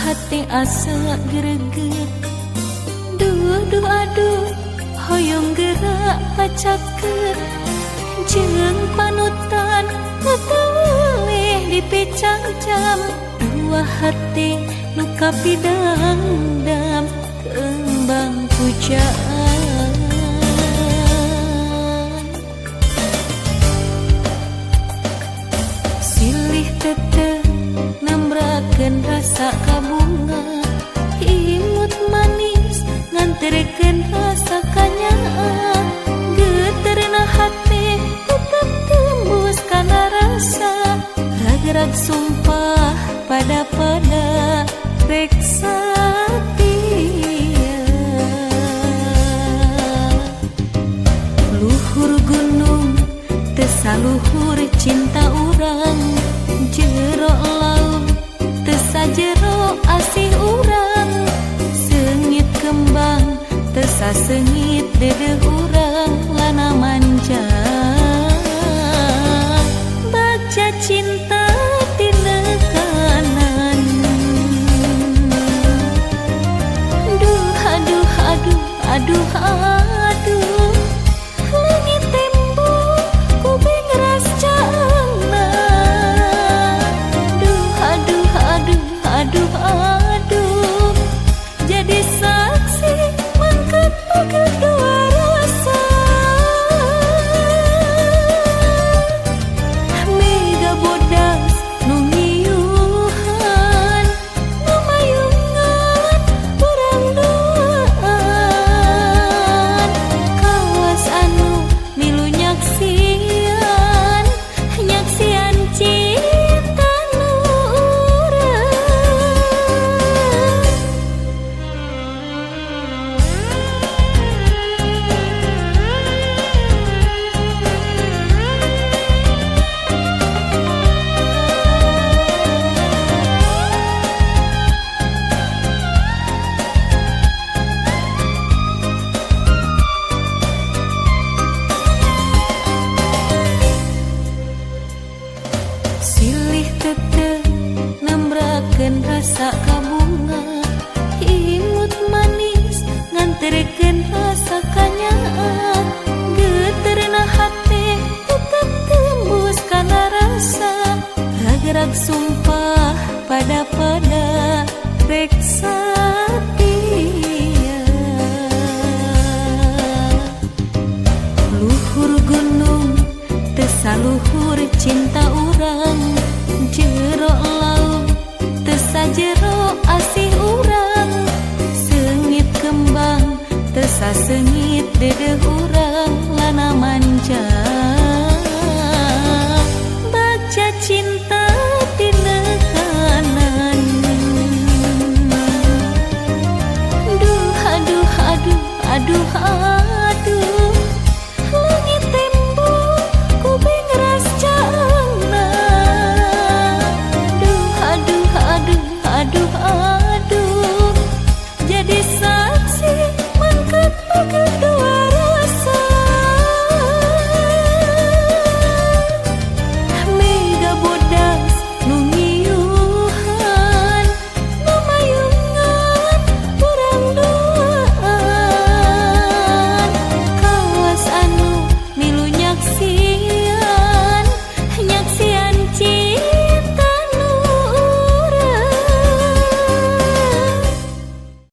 hati asa greget. Duh aduh hoyong gerak pacaket. Jeung panutan tetulih dipecang jam. Dua hati luka pidang-dam kembang pujaan. Silih teteh nambrakeun rasa kabunga. Imut manis nganterkeun rasa kanyaan. Geterna hati tetep tembus kana rasa. Ragrag sumpah pada reksa tia. Luhur gunung tesaluhur cinta urang. Jero laut tesajero asih urang. Sengit kembang tesasengit dedeh urang lana manja. Baca cinta tina kanan. Aduh langit tembok kuping ras caangna. Aduh jadi saksi mangkat kedua rasa. Mega bodas nungiuhan namayungan urang doaan. Kawas anu milu nyaksian cinta nu urang. Silih teteh nambrakeun rasa kabunga. Imut manis nganterkeun rasa kanyaan. Geterna hati tetep tembus kana rasa. Ragrag sumpah pada reksa tia. Luhur gunung tesaluhur cinta urang. Jero laut tesajero asih